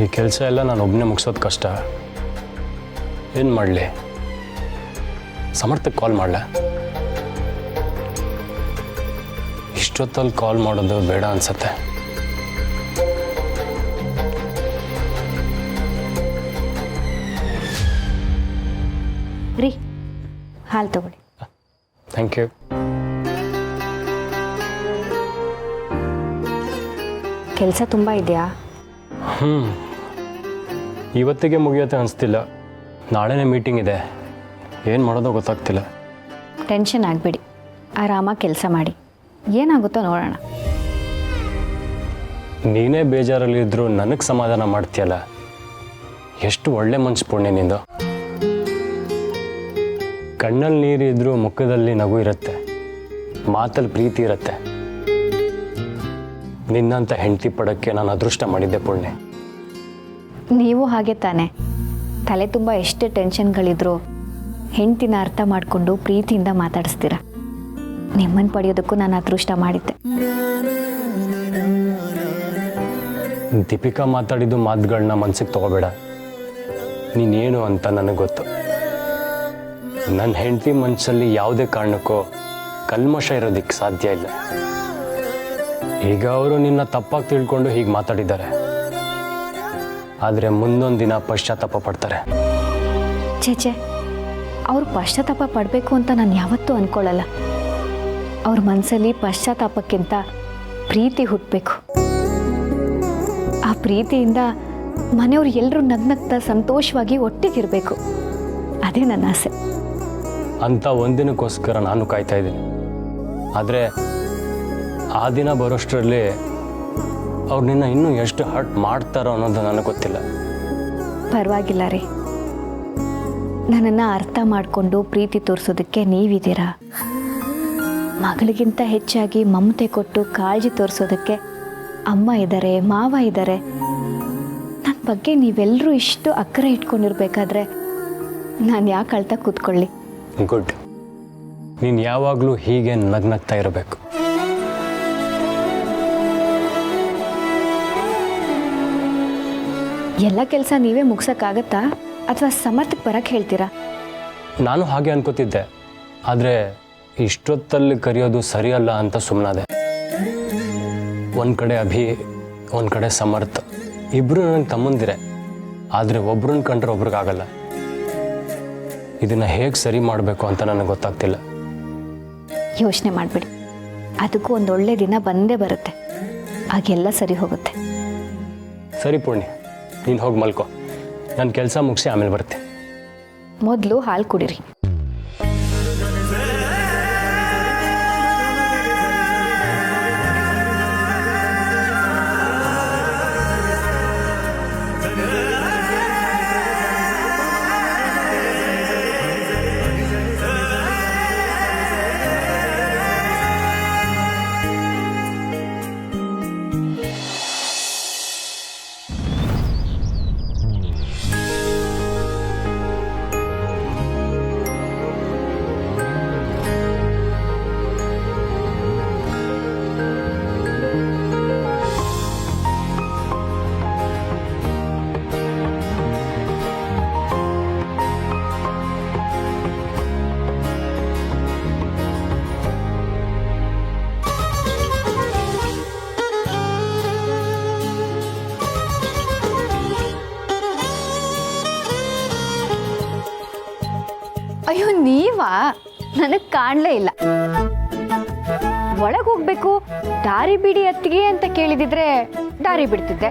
ಈ ಕೆಲಸ ಎಲ್ಲ ನಾನು ಒಬ್ಬನೇ ಮುಗಿಸೋದು ಕಷ್ಟ. ಏನು ಮಾಡಲಿ? ಸಮರ್ಥಕ್ಕೆ ಕಾಲ್ ಮಾಡಲ? ಇಷ್ಟೊತ್ತಲ್ಲಿ ಕಾಲ್ ಮಾಡೋದು ಬೇಡ ಅನ್ಸತ್ತೆ. ರೀ, ಹಾಲು ತಗೊಳ್ಳಿ. Thank you. ಕೆಲಸ ತುಂಬ ಇದೆಯಾ? ಇವತ್ತಿಗೆ ಮುಗಿಯುತ್ತೆ ಅನಿಸ್ತಿಲ್ಲ. ನಾಳೆನೇ ಮೀಟಿಂಗ್ ಇದೆ. ಏನು ಮಾಡೋದೋ ಗೊತ್ತಾಗ್ತಿಲ್ಲ. ಟೆನ್ಷನ್ ಆಗಬೇಡಿ, ಆರಾಮಾಗಿ ಕೆಲಸ ಮಾಡಿ. ಏನಾಗುತ್ತೋ ನೋಡೋಣ. ನೀನೇ ಬೇಜಾರಲ್ಲಿದ್ದರೂ ನನಗೆ ಸಮಾಧಾನ ಮಾಡ್ತೀಯಲ್ಲ, ಎಷ್ಟು ಒಳ್ಳೆ ಮನ್ಸು ಪುಣ್ಯ ನಿಂದು. ಕಣ್ಣಲ್ಲಿ ನೀರಿದ್ರೂ ಮುಖದಲ್ಲಿ ನಗು ಇರುತ್ತೆ, ಮಾತಲ್ಲಿ ಪ್ರೀತಿ ಇರುತ್ತೆ. ನಿನ್ನಂಥ ಹೆಂಡತಿ ಪಡಕ್ಕೆ ನಾನು ಅದೃಷ್ಟ ಮಾಡಿದ್ದೆ ಪುಣ್ಯ. ನೀವು ಹಾಗೆ ತಾನೆ, ತಲೆ ತುಂಬ ಎಷ್ಟೇ ಟೆನ್ಷನ್ಗಳಿದ್ರು ಹೆಂಡ್ತಿನ ಅರ್ಥ ಮಾಡಿಕೊಂಡು ಪ್ರೀತಿಯಿಂದ ಮಾತಾಡಿಸ್ತೀರ. ನಿಮ್ಮನ್ನು ಪಡೆಯೋದಕ್ಕೂ ನಾನು ಅದೃಷ್ಟ ಮಾಡಿದ್ದೆ. ದೀಪಿಕಾ ಮಾತಾಡಿದ್ದು ಮಾತುಗಳನ್ನ ಮನ್ಸಿಗೆ ತಗೋಬೇಡ. ನೀನೇನು ಅಂತ ನನಗೆ ಗೊತ್ತು. ನನ್ನ ಹೆಂಡತಿ ಮನಸ್ಸಲ್ಲಿ ಯಾವುದೇ ಕಾರಣಕ್ಕೂ ಕಲ್ಮಶ ಇರೋದಕ್ಕೆ ಸಾಧ್ಯ ಇಲ್ಲ. ಈಗ ಅವರು ನಿನ್ನ ತಪ್ಪಾಗಿ ತಿಳ್ಕೊಂಡು ಹೀಗೆ ಮಾತಾಡಿದ್ದಾರೆ, ಆದರೆ ಮುಂದೊಂದು ದಿನ ಪಶ್ಚಾತ್ತಾಪ ಪಡ್ತಾರೆ. ಚೇಚೆ, ಅವ್ರು ಪಶ್ಚಾತ್ತಾಪ ಪಡಬೇಕು ಅಂತ ನಾನು ಯಾವತ್ತೂ ಅಂದ್ಕೊಳ್ಳಲ್ಲ. ಅವ್ರ ಮನಸ್ಸಲ್ಲಿ ಪಶ್ಚಾತ್ತಾಪಕ್ಕಿಂತ ಪ್ರೀತಿ ಹುಟ್ಟಬೇಕು. ಆ ಪ್ರೀತಿಯಿಂದ ಮನೆಯವ್ರು ಎಲ್ಲರೂ ನಗ್ನಗ್ತಾ ಸಂತೋಷವಾಗಿ ಒಟ್ಟಿಗಿರಬೇಕು. ಅದೇ ನನ್ನ ಆಸೆ. ಅಂತ ಒಂದಿನಕ್ಕೋಸ್ಕರ ನಾನು ಕಾಯ್ತಾ ಇದ್ದೀನಿ. ಆದರೆ ಆ ದಿನ ಬರೋಷ್ಟರಲ್ಲಿ ಅವ್ರು ನಿನ್ನ ಇನ್ನೂ ಎಷ್ಟು ಹರ್ಟ್ ಮಾಡ್ತಾರೋ ಅನ್ನೋದು ನನಗೆ ಗೊತ್ತಿಲ್ಲ. ಪರವಾಗಿಲ್ಲ ರೀ, ನನ್ನನ್ನು ಅರ್ಥ ಮಾಡಿಕೊಂಡು ಪ್ರೀತಿ ತೋರಿಸೋದಕ್ಕೆ ನೀವಿದ್ದೀರಾ. ಮಗಳಿಗಿಂತ ಹೆಚ್ಚಾಗಿ ಮಮತೆ ಕೊಟ್ಟು ಕಾಳಜಿ ತೋರಿಸೋದಕ್ಕೆ ಅಮ್ಮ ಇದ್ದಾರೆ, ಮಾವ ಇದ್ದಾರೆ. ನನ್ನ ಬಗ್ಗೆ ನೀವೆಲ್ಲರೂ ಇಷ್ಟು ಅಕ್ಕರೆ ಇಟ್ಕೊಂಡಿರ್ಬೇಕಾದ್ರೆ ನಾನು ಯಾಕೆ ಅಳ್ತಾ ಕೂತ್ಕೊಳ್ಳಿ? ಗುಡ್. ನೀನು ಯಾವಾಗಲೂ ಹೀಗೆ ನಗ್ನಗ್ತಾ ಇರಬೇಕು. ಎಲ್ಲ ಕೆಲಸ ನೀವೇ ಮುಗ್ಸೋಕ್ಕಾಗತ್ತಾ ಅಥವಾ ಸಮರ್ಥಕ್ಕೆ ಬರಕ್ಕೆ ಹೇಳ್ತೀರಾ? ನಾನು ಹಾಗೆ ಅನ್ಕೋತಿದ್ದೆ, ಆದರೆ ಇಷ್ಟೊತ್ತಲ್ಲಿ ಕರೆಯೋದು ಸರಿಯಲ್ಲ ಅಂತ ಸುಮ್ಮನಾದೆ. ಒಂದು ಕಡೆ ಅಭಿ, ಒಂದು ಕಡೆ ಸಮರ್ಥ, ಇಬ್ಬರು ನನಗೆ ತಮ್ಮಂದಿರೆ. ಆದರೆ ಒಬ್ರನ್ನ ಕಂಡ್ರೆ ಒಬ್ರಿಗಾಗಲ್ಲ. ಇದನ್ನು ಹೇಗೆ ಸರಿ ಮಾಡಬೇಕು ಅಂತ ನನಗೆ ಗೊತ್ತಾಗ್ತಿಲ್ಲ. ಯೋಚನೆ ಮಾಡಿಬಿಡಿ, ಅದಕ್ಕೂ ಒಂದು ಒಳ್ಳೆ ದಿನ ಬಂದೇ ಬರುತ್ತೆ. ಆಗೆಲ್ಲ ಸರಿ ಹೋಗುತ್ತೆ. ಸರಿ ಪುಣ್ಯ, ನೀನು ಹೋಗಿ ಮಲ್ಕೋ. ನನ್ನ ಕೆಲಸ ಮುಗಿಸಿ ಆಮೇಲೆ ಬರ್ತೆ. ಮೊದಲು ಹಾಲು ಕುಡಿರಿ. ಅಯ್ಯೋ, ನೀವಾ? ನನಗೆ ಕಾಣಲೇ ಇಲ್ಲ. ಒಳಗೆ ಹೋಗ್ಬೇಕು, ದಾರಿ ಬಿಡಿ ಅತ್ತಿಗೆ ಅಂತ ಕೇಳಿದಿದ್ರೆ ದಾರಿ ಬಿಡ್ತಿದ್ದೆ.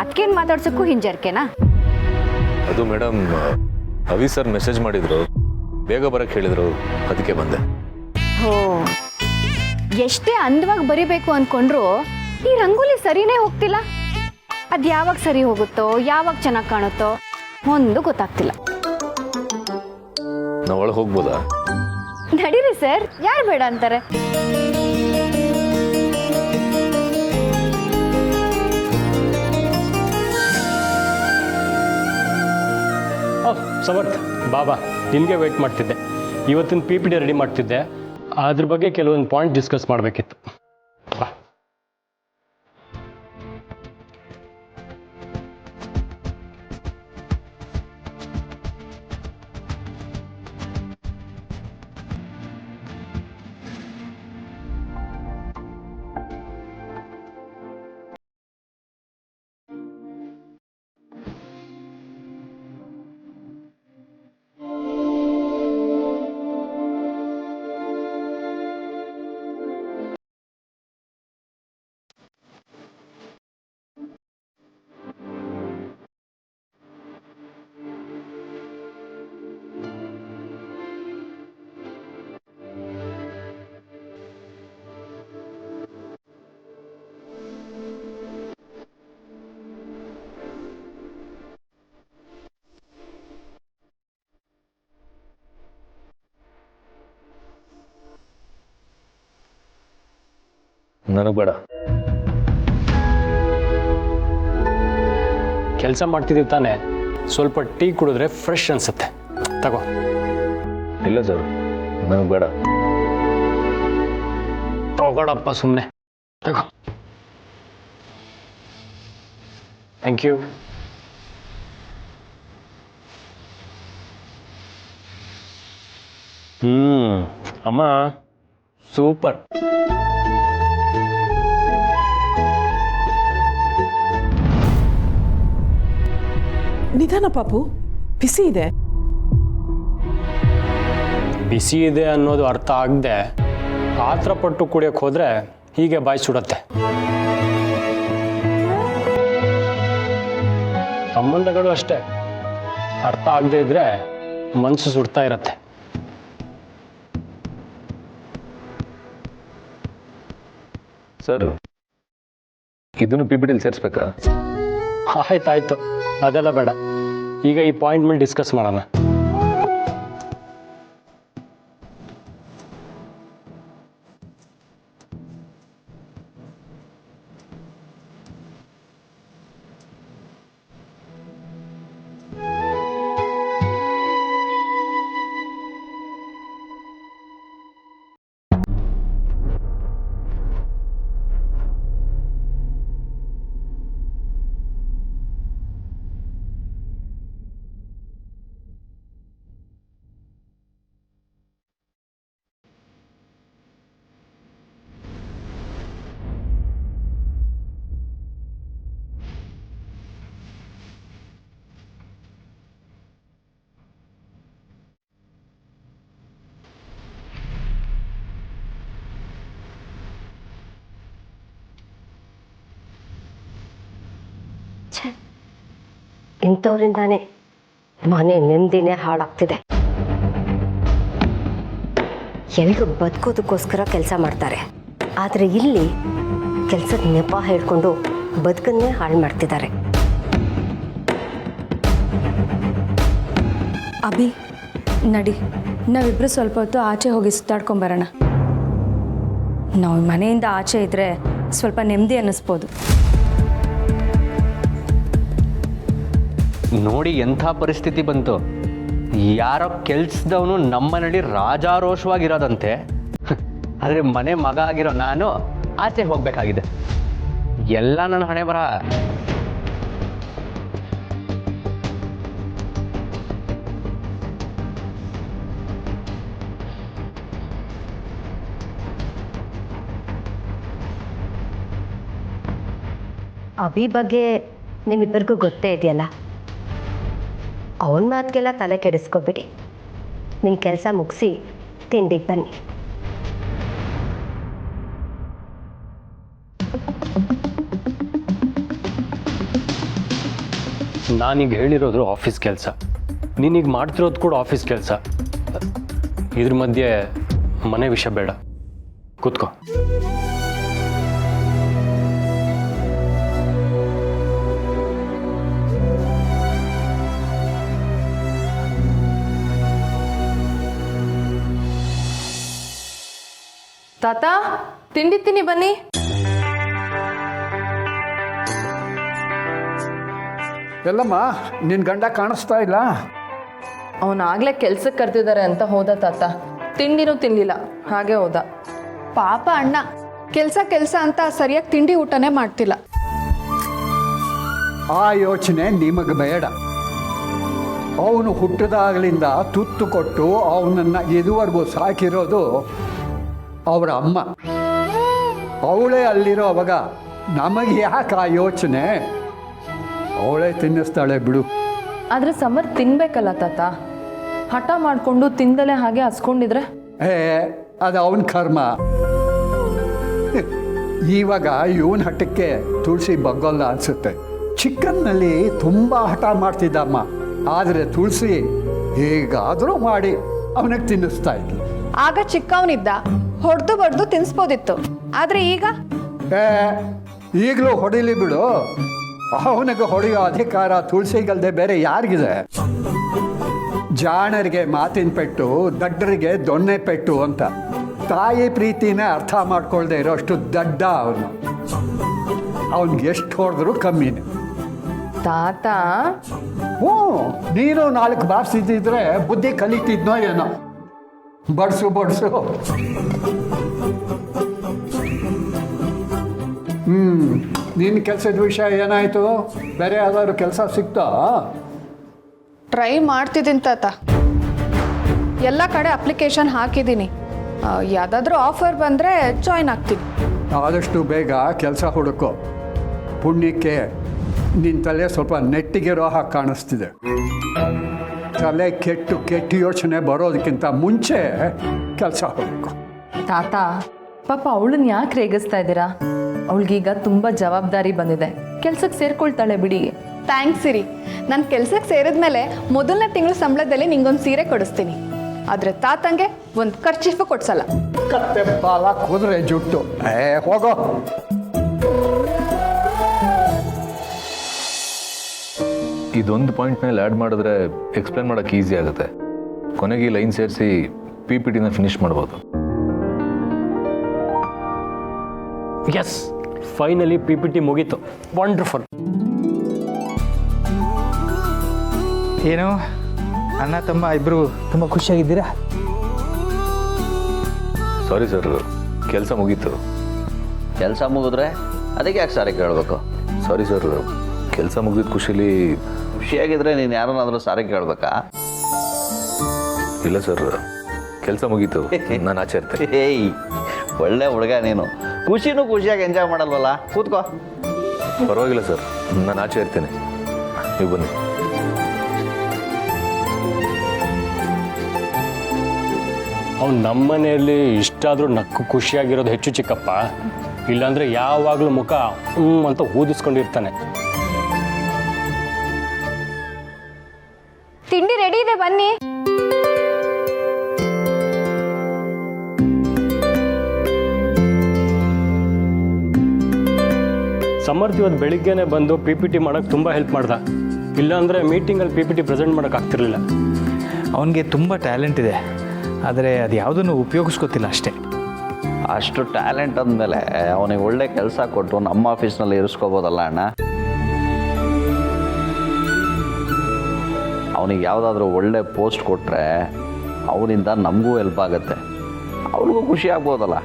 ಅದಕ್ಕೇನು ಮಾತಾಡ್ಸೋಕ್ಕೂ ಹಿಂಜರಿಕೆನಾ? ಅದು ಮೇಡಮ್, ಅವಿ ಸರ್ ಮೆಸೇಜ್ ಮಾಡಿದ್ರು, ಬೇಗ ಬರಕ್ಕೆ ಹೇಳಿದ್ರು, ಅದಕ್ಕೆ ಬಂದೆ. ಹೋ, ಎಷ್ಟೇ ಅಂದವಾಗಿ ಬರಿಬೇಕು ಅಂದ್ಕೊಂಡ್ರು ಈ ರಂಗೋಲಿ ಸರಿನೇ ಹೋಗ್ತಿಲ್ಲ. ಅದು ಯಾವಾಗ ಸರಿ ಹೋಗುತ್ತೋ, ಯಾವಾಗ ಚೆನ್ನಾಗಿ ಕಾಣುತ್ತೋ ಒಂದು ಗೊತ್ತಾಗ್ತಿಲ್ಲ. ನಾವು ಒಳಗೆ ಹೋಗ್ಬೋದಾ? ನಡೀರಿ ಸರ್, ಯಾರು ಬೇಡ ಅಂತಾರೆ? ಸಮರ್ಥ, ಬಾಬಾ, ನಿನಗೆ ವೆಯ್ಟ್ ಮಾಡ್ತಿದ್ದೆ. ಇವತ್ತಿನ PPT ರೆಡಿ ಮಾಡ್ತಿದ್ದೆ. ಅದ್ರ ಬಗ್ಗೆ ಕೆಲವೊಂದು ಪಾಯಿಂಟ್ ಡಿಸ್ಕಸ್ ಮಾಡಬೇಕಿತ್ತು. ಬಾ. ನನಗೆ ಬೇಡ. ಕೆಲಸ ಮಾಡ್ತಿದ್ದೀವಿ ತಾನೆ, ಸ್ವಲ್ಪ ಟೀ ಕುಡಿದ್ರೆ ಫ್ರೆಶ್ ಅನ್ಸುತ್ತೆ. ತಗೋ. ಇಲ್ಲ ಸರ್, ನನಗೆ ಬೇಡ. ತಗೊಳಪ್ಪ ಸುಮ್ಮನೆ. ತಗೋ. Thank you. ಅಮ್ಮ ಸೂಪರ್. ನಿಧಾನ ಪಾಪು, ಬಿಸಿ ಇದೆ. ಬಿಸಿ ಇದೆ ಅನ್ನೋದು ಅರ್ಥ ಆಗದೆ ಆತ್ರ ಪಟ್ಟು ಕುಡಿಯೋಕೆ ಹೋದ್ರೆ ಹೀಗೆ ಬಾಯಿ ಸುಡತ್ತೆ. ಸಂಬಂಧಗಳು ಅಷ್ಟೇ, ಅರ್ಥ ಆಗದೆ ಇದ್ರೆ ಮನಸ್ಸು ಸುಡ್ತಾ ಇರತ್ತೆ. ಸರ್, ಇದನ್ನು PPTಲಿ ಸೇರಿಸ್ಬೇಕಾ? ಆಯ್ತಾಯ್ತು, ಅದೆಲ್ಲ ಬೇಡ. ಈಗ ಈ ಪಾಯಿಂಟ್ ಮೇಲೆ ಡಿಸ್ಕಸ್ ಮಾಡೋಣ. ಇಂಥವ್ರಿಂದಾನೇ ಮನೆ ನೆಮ್ಮದಿನೇ ಹಾಳಾಗ್ತಿದೆ. ಎಲ್ಲರೂ ಬದುಕೋದಕ್ಕೋಸ್ಕರ ಕೆಲಸ ಮಾಡ್ತಾರೆ, ಆದರೆ ಇಲ್ಲಿ ಕೆಲಸದ ನೆಪ ಹೇಳ್ಕೊಂಡು ಬದುಕನ್ನೇ ಹಾಳು ಮಾಡ್ತಿದ್ದಾರೆ. ಅಭಿ, ನಡಿ, ನಾವಿಬ್ಬರು ಸ್ವಲ್ಪ ಹೊತ್ತು ಆಚೆ ಹೋಗಿ ಸುತ್ತಾಡ್ಕೊಂಬರೋಣ. ನಾವು ಮನೆಯಿಂದ ಆಚೆ ಇದ್ದರೆ ಸ್ವಲ್ಪ ನೆಮ್ಮದಿ ಅನ್ನಿಸ್ಬೋದು. ನೋಡಿ ಎಂಥ ಪರಿಸ್ಥಿತಿ ಬಂತು. ಯಾರೋ ಕೆಲ್ಸದವನು ನಮ್ಮನೇಲಿ ರಾಜಾರೋಷವಾಗಿರೋದಂತೆ, ಆದರೆ ಮನೆ ಮಗ ಆಗಿರೋ ನಾನು ಆಚೆ ಹೋಗ್ಬೇಕಾಗಿದೆ. ಎಲ್ಲ ನನ್ನ ಹಣೆ ಬರ. ಅಭಿ ಬಗ್ಗೆ ನಿಮ್ಮಿಬ್ಬರಿಗೂ ಗೊತ್ತೇ ಇದೆಯಲ್ಲ, ಅವನ ಮಾತಿಗೆಲ್ಲ ತಲೆ ಕೆಡಿಸ್ಕೊಬಿಡಿ. ನಿಮ್ಮ ಕೆಲಸ ಮುಗಿಸಿ ತಿಂಡಿಗೆ ಬನ್ನಿ. ನಾನೀಗ ಹೇಳಿರೋದು ಆಫೀಸ್ ಕೆಲಸ, ನೀನೀಗ ಮಾಡ್ತಿರೋದು ಕೂಡ ಆಫೀಸ್ ಕೆಲಸ. ಇದ್ರ ಮಧ್ಯೆ ಮನೆ ವಿಷಯ ಬೇಡ. ಕೂತ್ಕೋ. ತಾತ, ತಿಂಡಿ ತಿನ್ನಿ ಬನ್ನಿ. ಎಲ್ಲಮ್ಮ, ನಿನ್ನ ಗಂಡ ಕಾಣಿಸ್ತಾ ಇಲ್ಲ? ಅವನಾಗ್ಲೇ ಕೆಲ್ಸಕ್ಕೆ ಕರ್ತಿದ್ದಾರೆ ಅಂತ ಹೋದ ತಾತ. ತಿಂಡಿನೂ ತಿನ್ಲಿಲ್ಲ, ಹಾಗೆ ಹೋದ. ಪಾಪ ಅಣ್ಣ, ಕೆಲಸ ಅಂತ ಸರಿಯಾಗಿ ತಿಂಡಿ ಊಟನೇ ಮಾಡ್ತಿಲ್ಲ. ಆ ಯೋಚನೆ ನಿಮಗೆ ಬೇಡ. ಅವನು ಹುಟ್ಟಿದಾಗಲಿಂದ ತುತ್ತು ಕೊಟ್ಟು ಅವನನ್ನು ಇದುವರೆಗೂ ಸಾಕಿರೋದು ಅವರ ಅಮ್ಮ. ಅವಳೇ ಅಲ್ಲಿರೋ ಅವಾಗ ನಮಗೆ ಯಾಕೆ ಆ ಯೋಚನೆ? ಅವಳೇ ತಿನ್ನಿಸ್ತಾಳೆ ಬಿಡು. ಆದ್ರೆ ಸಮರ್ ತಿನ್ಬೇಕಲ್ಲ ತಾತ. ಹಠ ಮಾಡ್ಕೊಂಡು ತಿಂದಲೇ ಹಾಗೆ ಹಸ್ಕೊಂಡಿದ್ರೆ? ಅದು ಅವನ ಕರ್ಮ. ಇವಾಗ ಇವನ ಹಠಕ್ಕೆ ತುಳಸಿ ಬಗ್ಗೋಲ್ಲ ಅನಿಸುತ್ತೆ. ಚಿಕ್ಕನ್ನಲ್ಲಿ ತುಂಬ ಹಠ ಮಾಡ್ತಿದ್ದಮ್ಮ, ಆದರೆ ತುಳಸಿ ಹೇಗಾದರೂ ಮಾಡಿ ಅವನಿಗೆ ತಿನ್ನಿಸ್ತಾ ಇದ್ಲು. ಆಗ ಚಿಕ್ಕವನಿದ್ದ, ಹೊಡೆದು ಬಡ್ದು ತಿನ್ಸ್ಬೋದಿತ್ತು. ಆದ್ರೆ ಈಗ ಈಗಲೂ ಹೊಡಿಲಿ ಬಿಡು. ಅವನಿಗೆ ಹೊಡೆಯೋ ಅಧಿಕಾರ ತುಳಸಿಗಲ್ದೆ ಬೇರೆ ಯಾರಿಗಿದೆ? ಜಾಣರಿಗೆ ಮಾತಿನ ಪೆಟ್ಟು, ದಡ್ಡರಿಗೆ ದೊಣ್ಣೆ ಪೆಟ್ಟು ಅಂತ. ತಾಯಿ ಪ್ರೀತಿನೇ ಅರ್ಥ ಮಾಡ್ಕೊಳ್ದೆ ಇರೋಷ್ಟು ದಡ್ಡ ಅವನು. ಅವನಿಗೆ ಎಷ್ಟು ಹೊಡೆದ್ರು ಕಮ್ಮಿನೇ. ತಾತ ಹ್ಞೂ, ನೀನು 4 ಬಾರಿಸಿದ್ದಿದ್ರೆ ಬುದ್ಧಿ ಕಲಿತಿದ್ನೋ ಏನೋ. ಬಡ್ಸು ನಿನ್ನ ಕೆಲಸದ ವಿಷಯ ಏನಾಯಿತು? ಬೇರೆ ಯಾವ್ದಾದ್ರು ಕೆಲಸ ಸಿಕ್ತಾ? ಟ್ರೈ ಮಾಡ್ತಿದ್ದೀನಿ ತಾತ. ಎಲ್ಲ ಕಡೆ ಅಪ್ಲಿಕೇಶನ್ ಹಾಕಿದ್ದೀನಿ. ಯಾವುದಾದ್ರೂ ಆಫರ್ ಬಂದರೆ ಜಾಯ್ನ್ ಆಗ್ತೀನಿ. ಆದಷ್ಟು ಬೇಗ ಕೆಲಸ ಹುಡುಕೋ. ಪುಣ್ಯಕ್ಕೆ ನಿನ್ನ ತಲೆ ಸ್ವಲ್ಪ ನೆಟ್ಟಿಗಿರೋ ಹಾಗೆ ಕಾಣಿಸ್ತಿದೆ. ತಲೆ ಕೆಟ್ಟು ಯೋಚನೆ ಬರೋದಕ್ಕಿಂತ ಮುಂಚೆ ಕೆಲಸ ಹುಡುಕೋ. ತಾತ ಪಾಪ ಅವಳನ್ನ ಯಾಕೆ ರೇಗಿಸ್ತಾ ಇದ್ದೀರಾ? ಅವಳಿಗೀಗ ತುಂಬ ಜವಾಬ್ದಾರಿ ಬಂದಿದೆ. ಕೆಲ್ಸಕ್ಕೆ ಸೇರ್ಕೊಳ್ತಾಳೆ ಬಿಡಿ. ಥ್ಯಾಂಕ್ಸ್ ಸಿರಿ. ನಾನು ಕೆಲ್ಸಕ್ಕೆ ಸೇರಿದ್ಮೇಲೆ ಮೊದಲನೇ ತಿಂಗಳು ಸಂಬಳದಲ್ಲಿ ನಿಂಗೊಂದು ಸೀರೆ ಕೊಡಿಸ್ತೀನಿ. ಆದರೆ ತಾತಂಗೆ ಒಂದು ಖರ್ಚಿಫು ಕೊಡ್ಸಲ್ಲ. ಕತ್ತೆ ಬಾಲ ಕುದುರೆ ಜುಟ್ಟು. ಹೋಗೋ. ಇದೊಂದು ಪಾಯಿಂಟ್ ಮೇಲೆ ಆ್ಯಡ್ ಮಾಡಿದ್ರೆ ಎಕ್ಸ್ಪ್ಲೇನ್ ಮಾಡೋಕ್ಕೆ ಈಸಿ ಆಗುತ್ತೆ. ಕೊನೆಗೆ ಲೈನ್ ಸೇರಿಸಿ PPTನ ಫಿನಿಷ್ ಮಾಡ್ಬೋದು. ಎಸ್, ಫೈನಲಿ PPT ಮುಗೀತು. ವಂಡರ್ಫುಲ್. ಏನು ಅಣ್ಣ ತಮ್ಮ ಇಬ್ಬರು ತುಂಬ ಖುಷಿಯಾಗಿದ್ದೀರಾ? ಸಾರಿ ಸರ್, ಕೆಲಸ ಮುಗೀತು. ಕೆಲಸ ಮುಗಿದ್ರೆ ಅದಕ್ಕೆ ಯಾಕೆ ಸಾರಿ ಕೇಳಬೇಕು? ಸಾರಿ ಸರ್, ಕೆಲಸ ಮುಗಿದ ಖುಷಿಯಾಗಿದ್ರೆ ನೀನು ಯಾರನ್ನಾದರೂ ಸಾರಿ ಕೇಳಬೇಕಾ? ಇಲ್ಲ ಸರ್, ಕೆಲಸ ಮುಗೀತು, ನಾನು ಆಚೆ ಇರ್ತೇನೆ. ಏಯ್, ಒಳ್ಳೆ ಹುಡುಗ ನೀನು. ಖುಷಿಯಾಗಿ ಎಂಜಾಯ್ ಮಾಡಲ್ವಲ್ಲ? ಕೂತ್ಕೋ. ಪರವಾಗಿಲ್ಲ ಸರ್, ನಾನು ಆಚೆ ಇರ್ತೇನೆ, ನೀವು ಬನ್ನಿ. ಅವ್ನು ನಮ್ಮನೆಯಲ್ಲಿ ಇಷ್ಟಾದರೂ ನಕ್ಕು ಖುಷಿಯಾಗಿರೋದು ಹೆಚ್ಚು ಚಿಕ್ಕಪ್ಪ. ಇಲ್ಲಾಂದರೆ ಯಾವಾಗಲೂ ಮುಖ ಅಂತ ಊದಿಸ್ಕೊಂಡಿರ್ತಾನೆ. ತಿಂಡಿ ರೆಡಿ ಇದೆ, ಬನ್ನಿ. ಸಮರ್ಥ ಇವತ್ತು ಬೆಳಿಗ್ಗೆನೆ ಬಂದು PPT ಮಾಡೋಕ್ಕೆ ತುಂಬ ಹೆಲ್ಪ್ ಮಾಡ್ದ. ಇಲ್ಲಾಂದರೆ ಮೀಟಿಂಗಲ್ಲಿ PPT ಪ್ರೆಸೆಂಟ್ ಮಾಡೋಕ್ಕಾಗ್ತಿರ್ಲಿಲ್ಲ. ಅವನಿಗೆ ತುಂಬ ಟ್ಯಾಲೆಂಟ್ ಇದೆ, ಆದರೆ ಅದು ಯಾವುದನ್ನು ಉಪಯೋಗಿಸ್ಕೊತಿಲ್ಲ ಅಷ್ಟೇ. ಅಷ್ಟು ಟ್ಯಾಲೆಂಟ್ ಅಂದಮೇಲೆ ಅವನಿಗೆ ಒಳ್ಳೆ ಕೆಲಸ ಕೊಟ್ಟು ನಮ್ಮ ಆಫೀಸ್ನಲ್ಲಿ ಇರಿಸ್ಕೋಬೋದಲ್ಲ ಅಣ್ಣ? ಅವನಿಗೆ ಯಾವುದಾದ್ರೂ ಒಳ್ಳೆ ಪೋಸ್ಟ್ ಕೊಟ್ಟರೆ ಅವನಿಂದ ನಮಗೂ ಹೆಲ್ಪ್ ಆಗುತ್ತೆ, ಅವ್ರಿಗೂ ಖುಷಿ ಆಗ್ಬೋದಲ್ಲ.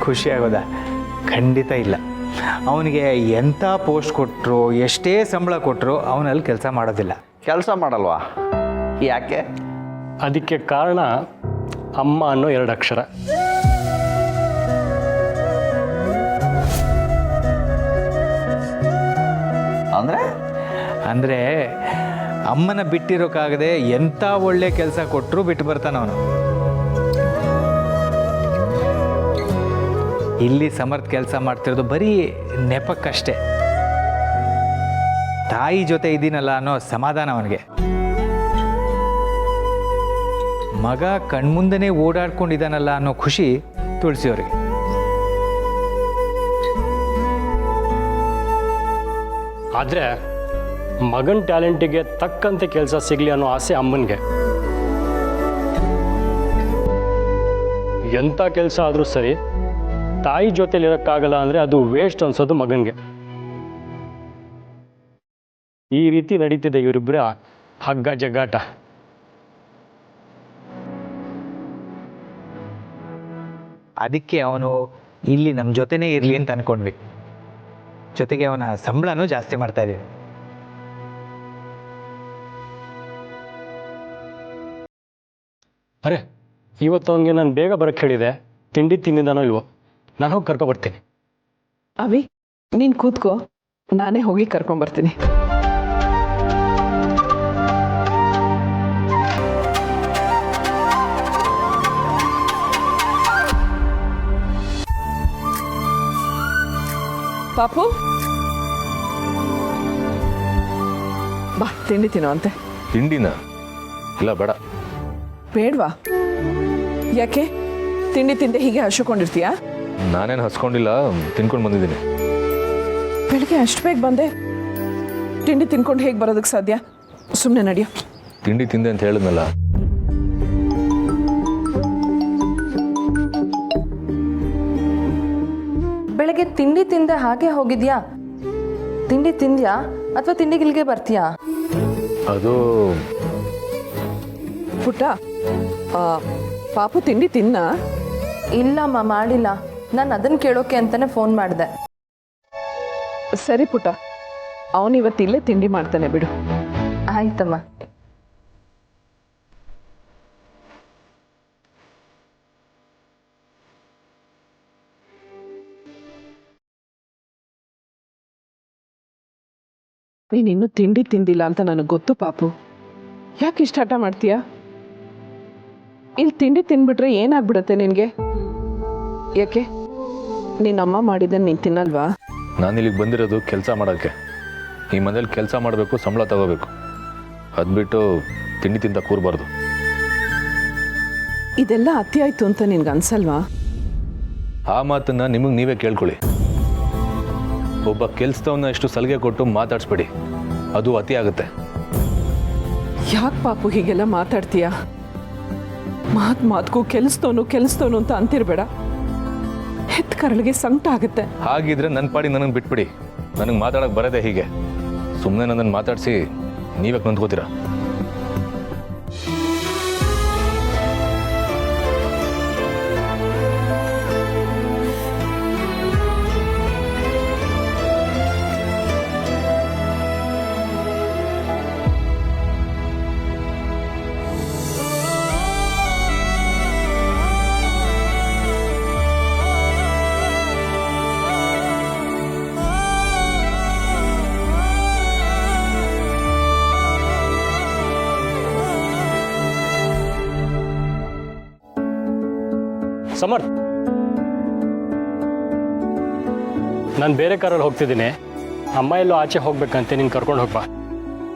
ಖುಷಿ ಆಗೋದಾ? ಖಂಡಿತ ಇಲ್ಲ. ಅವನಿಗೆ ಎಂಥ ಪೋಸ್ಟ್ ಕೊಟ್ಟರು, ಎಷ್ಟೇ ಸಂಬಳ ಕೊಟ್ಟರು ಅವನಲ್ಲಿ ಕೆಲಸ ಮಾಡೋದಿಲ್ಲ. ಕೆಲಸ ಮಾಡಲ್ವಾ? ಯಾಕೆ? ಅದಕ್ಕೆ ಕಾರಣ ಅಮ್ಮ ಅನ್ನೋ 2 ಅಕ್ಷರ. ಅಂದರೆ ಅಮ್ಮನ ಬಿಟ್ಟಿರೋಕ್ಕಾಗದೆ ಎಂಥ ಒಳ್ಳೆ ಕೆಲಸ ಕೊಟ್ಟರು ಬಿಟ್ಟು ಬರ್ತಾನೆ ಅವನು. ಇಲ್ಲಿ ಸಮರ್ಥ ಕೆಲಸ ಮಾಡ್ತಿರೋದು ಬರೀ ನೆಪಕ್ಕಷ್ಟೇ. ತಾಯಿ ಜೊತೆ ಇದ್ದೀನಲ್ಲ ಅನ್ನೋ ಸಮಾಧಾನ ಅವನಿಗೆ. ಮಗ ಕಣ್ಮುಂದನೇ ಓಡಾಡ್ಕೊಂಡಿದ್ದಾನಲ್ಲ ಅನ್ನೋ ಖುಷಿ ತುಳಸಿಯವ್ರಿಗೆ. ಆದರೆ ಮಗನ ಟ್ಯಾಲೆಂಟಿಗೆ ತಕ್ಕಂತೆ ಕೆಲಸ ಸಿಗಲಿ ಅನ್ನೋ ಆಸೆ ಅಮ್ಮನಿಗೆ. ಎಂಥ ಕೆಲಸ ಆದರೂ ಸರಿ, ತಾಯಿ ಜೊತೆಲಿರೋಕ್ಕಾಗಲ್ಲ ಅಂದರೆ ಅದು ವೇಸ್ಟ್ ಅನ್ಸೋದು ಮಗನಿಗೆ. ಈ ರೀತಿ ನಡೀತಿದೆ ಇವರಿಬ್ಬರ ಹಗ್ಗ ಜಗ್ಗಾಟ. ಅದಕ್ಕೆ ಅವನು ಇಲ್ಲಿ ನಮ್ಮ ಜೊತೆನೇ ಇರಲಿ ಅಂತ ಅಂದ್ಕೊಂಡ್ವಿ. ಜೊತೆಗೆ ಅವನ ಸಂಬಳನೂ ಜಾಸ್ತಿ ಮಾಡ್ತಾ ಇದ್ದೀವಿ. ಅರೆ, ಇವತ್ತು ಅವನಿಗೆ ನಾನು ಬೇಗ ಬರೋಕ್ಕೆ ಹೇಳಿದೆ. ತಿಂಡಿ ತಿಂದಿದ್ದಾನೋ ಇಲ್ವೋ? ನಾನು ಹೋಗಿ ಕರ್ಕೊಬರ್ತೀನಿ. ಅವಿ, ನೀನು ಕೂತ್ಕೋ, ನಾನೇ ಹೋಗಿ ಕರ್ಕೊಂಬರ್ತೀನಿ. ಪಾಪು, ಬಾ ತಿಂಡಿ ತಿನ್ನೋ ಅಂತೆ. ತಿಂಡಿನ? ಇಲ್ಲ, ಬೇಡ. ಬೇಡವಾ? ಯಾಕೆ? ತಿಂಡಿ ತಿಂದೆ ಹೀಗೆ ಹಸಿಕೊಂಡಿರ್ತೀಯಾ? ನಾನೇನು ಹಸ್ಕೊಂಡಿಲ್ಲ, ತಿನ್ಕೊಂಡು ಬಂದಿದ್ದೀನಿ. ಬೆಳಿಗ್ಗೆ ಅಷ್ಟು ಬೇಗ ಬಂದೆ, ತಿಂಡಿ ತಿನ್ಕೊಂಡು ಹೇಗೆ ಬರೋದಕ್ಕೆ ಸಾಧ್ಯ? ಸುಮ್ಮನೆ ನಡಿಯೋ. ತಿಂಡಿ ತಿಂದೆ ಅಂತ ಹೇಳಿದ್ನಲ್ಲ. ಬೆಳಗ್ಗೆ ತಿಂಡಿ ತಿಂದೆ ಹಾಗೆ ಹೋಗಿದ್ಯಾ? ತಿಂಡಿ ತಿಂದ್ಯಾ ಅಥವಾ ತಿಂಡಿಗಿಲ್ಗೆ ಬರ್ತೀಯಾ? ಅದು ಪುಟ್ಟ, ಪಾಪು ತಿಂಡಿ ತಿನ್ನ? ಇಲ್ಲಮ್ಮ, ಮಾಡಿಲ್ಲ. ನಾನು ಅದನ್ನು ಕೇಳೋಕೆ ಅಂತಲೇ ಫೋನ್ ಮಾಡಿದೆ. ಸರಿ ಪುಟ್ಟ, ಅವನಿವತ್ತು ಇಲ್ಲೇ ತಿಂಡಿ ಮಾಡ್ತಾನೆ ಬಿಡು. ಆಯ್ತಮ್ಮ. ನೀನಿನ್ನೂ ತಿಂಡಿ ತಿಂದಿಲ್ಲ ಅಂತ ನನಗೆ ಗೊತ್ತು ಪಾಪು. ಯಾಕೆ ಇಷ್ಟ ಹಠ ಮಾಡ್ತೀಯ? ಇಲ್ಲಿ ತಿಂಡಿ ತಿನ್ಬಿಟ್ರೆ ಏನಾಗ್ಬಿಡತ್ತೆ ನಿನಗೆ? ಯಾಕೆ ನಿನ್ನಮ್ಮ ಮಾಡಿದ್ದನ್ನು ನೀನು ತಿನ್ನಲ್ವಾ? ನಾನು ಇಲ್ಲಿಗೆ ಬಂದಿರೋದು ಕೆಲಸ ಮಾಡೋಕ್ಕೆ. ಈ ಮನೇಲಿ ಕೆಲಸ ಮಾಡಬೇಕು, ಸಂಬಳ ತಗೋಬೇಕು. ಅದು ಬಿಟ್ಟು ತಿಂಡಿ ತಿಂತ ಕೂರಬಾರ್ದು. ಇದೆಲ್ಲ ಅತಿ ಆಯ್ತು ಅಂತ ನಿನ್ಗೆ ಅನ್ಸಲ್ವಾ? ಆ ಮಾತನ್ನು ನಿಮಗೆ ನೀವೇ ಕೇಳ್ಕೊಳ್ಳಿ. ಒಬ್ಬ ಕೆಲಸದವನ್ನ ಎಷ್ಟು ಸಲಿಗೆ ಕೊಟ್ಟು ಮಾತಾಡಿಸ್ಬೇಡಿ, ಅದು ಅತಿ ಆಗುತ್ತೆ. ಯಾಕೆ ಪಾಪು ಹೀಗೆಲ್ಲ ಮಾತಾಡ್ತೀಯ? ಮಾತ್ಗೂ ಕೆಲಸದವನು ಅಂತ ಅಂತಿರ್ಬೇಡ. ಹೆತ್ ಕರಳಿಗೆ ಸಂಕಟ ಆಗುತ್ತೆ. ಹಾಗಿದ್ರೆ ನನ್ನ ಪಾಡಿ ನನಗೆ ಬಿಟ್ಬಿಡಿ. ನನಗೆ ಮಾತಾಡೋಕೆ ಬರೋದೇ ಹೀಗೆ. ಸುಮ್ಮನೆ ನನ್ನನ್ನು ಮಾತಾಡಿಸಿ ನೀವೇ ನೊಂದ್ಕೋತೀರಾ? ಸಮರ್ಥ್, ನಾನು ಬೇರೆ ಕಾರಲ್ಲಿ ಹೋಗ್ತಿದ್ದೀನಿ. ಅಮ್ಮ ಎಲ್ಲೋ ಆಚೆ ಹೋಗ್ಬೇಕಂತೆ, ನೀನು ಕರ್ಕೊಂಡು ಹೋಗ್ಬಾ.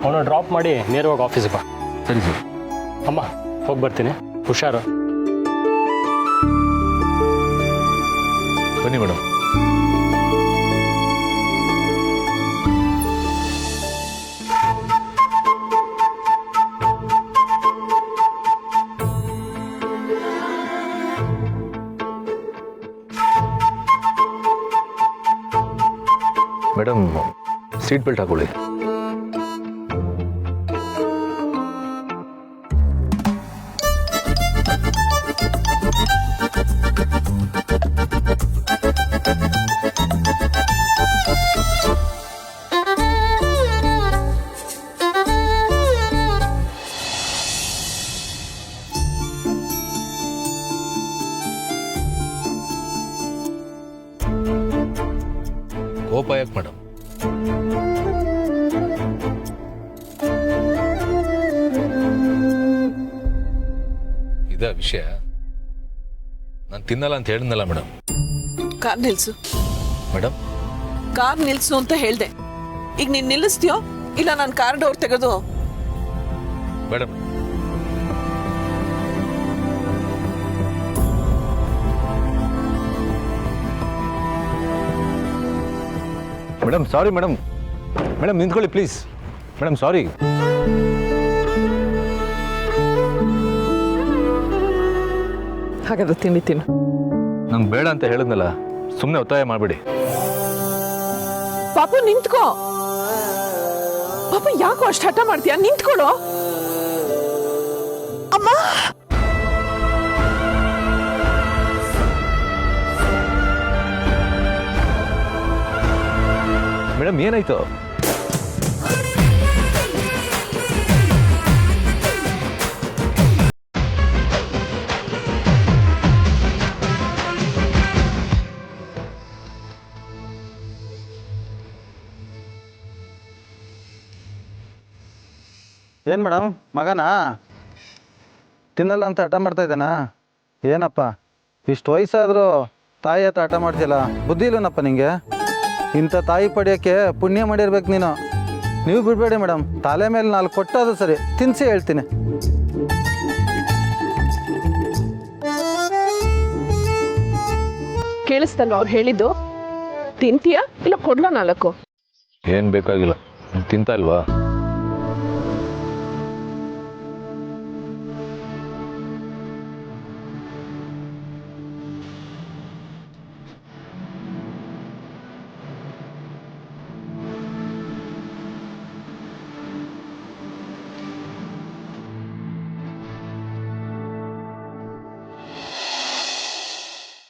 ಅವನು ಡ್ರಾಪ್ ಮಾಡಿ ನೇರವಾಗಿ ಆಫೀಸ್ಗೆ ಬಾ. ಸರಿ ಸರ್. ಅಮ್ಮ, ಹೋಗಿ ಬರ್ತೀನಿ, ಹುಷಾರು. ಬನ್ನಿ ಮೇಡಮ್. ಮೇಡಮ್, ಸೀಟ್ ಬೆಲ್ಟ್ ಹಾಕೊಳ್ಳಿ. ಕೋಪ ಯಾಕೆ ಮೇಡಮ್? ಇದ ವಿಷಯ? ನಾನು ತಿನ್ನಲ್ಲ ಅಂತ ಹೇಳಿದ್ನಲ್ಲ ಮೇಡಮ್. ಕಾರ್ ನಿಲ್ಸು. ಮೇಡಮ್, ಕಾರ್ ನಿಲ್ಸು ಅಂತ ಹೇಳ್ದೆ. ಈಗ ನೀನ್ ನಿಲ್ಲಿಸ್ತೀಯೋ ಇಲ್ಲ ನಾನು ಕಾರ್ ಡೋರ್ ತೆಗೆದು? Madam, madam sorry madam. Madam ನಿಂತ್ಕೊಳ್ಳಿ ಪ್ಲೀಸ್. Madam sorry. ಹಾಗಾದ್ರೆ ತಿಂಡಿ ತಿನ್ನು. ನಂಗೆ ಬೇಡ ಅಂತ ಹೇಳಿದ್ನಲ್ಲ, ಸುಮ್ಮನೆ ಒತ್ತಾಯ ಮಾಡಬೇಡಿ. ಪಾಪು ನಿಂತ್ಕೋ. ಪಾಪು ಯಾಕೋ ಅಷ್ಟು ಹಠ ಮಾಡ್ತೀಯ? ನಿಂತ್ಕೊಳ್ಳೋ. ಅಮ್ಮ, ಮೇಡಮ್ ಏನಾಯ್ತು? ಏನು ಮೇಡಮ್, ಮಗನಾ ತಿನ್ನಲ್ಲ ಅಂತ ಹಠ ಮಾಡ್ತಾ ಇದ್ದಾನಾ? ಏನಪ್ಪ ಇಷ್ಟು ವಯಸ್ಸಾದರೂ ತಾಯಿ ಹತ್ರ ಹಠ ಮಾಡ್ತಿಲ್ಲ, ಬುದ್ಧಿ ಇಲ್ಲನಪ್ಪ ನಿಂಗೆ? ಇಂಥ ತಾಯಿ ಪಡೆಯೋಕ್ಕೆ ಪುಣ್ಯ ಮಾಡಿರ್ಬೇಕು ನೀನು. ನೀವು ಬಿಡಬೇಡಿ ಮೇಡಮ್, ತಲೆ ಮೇಲೆ 4 ಕೊಟ್ಟದು ಸರಿ, ತಿನ್ನಿಸಿ ಹೇಳ್ತೀನಿ. ಕೇಳಿಸ್ತಲ್ವ ಅವ್ರು ಹೇಳಿದ್ದು? ತಿಂತೀಯಾ ಇಲ್ಲ ಕೊಡ್ಲಾ 4? ಏನು ಬೇಕಾಗಿಲ್ಲ, ತಿಂತಾ ಇಲ್ವಾ?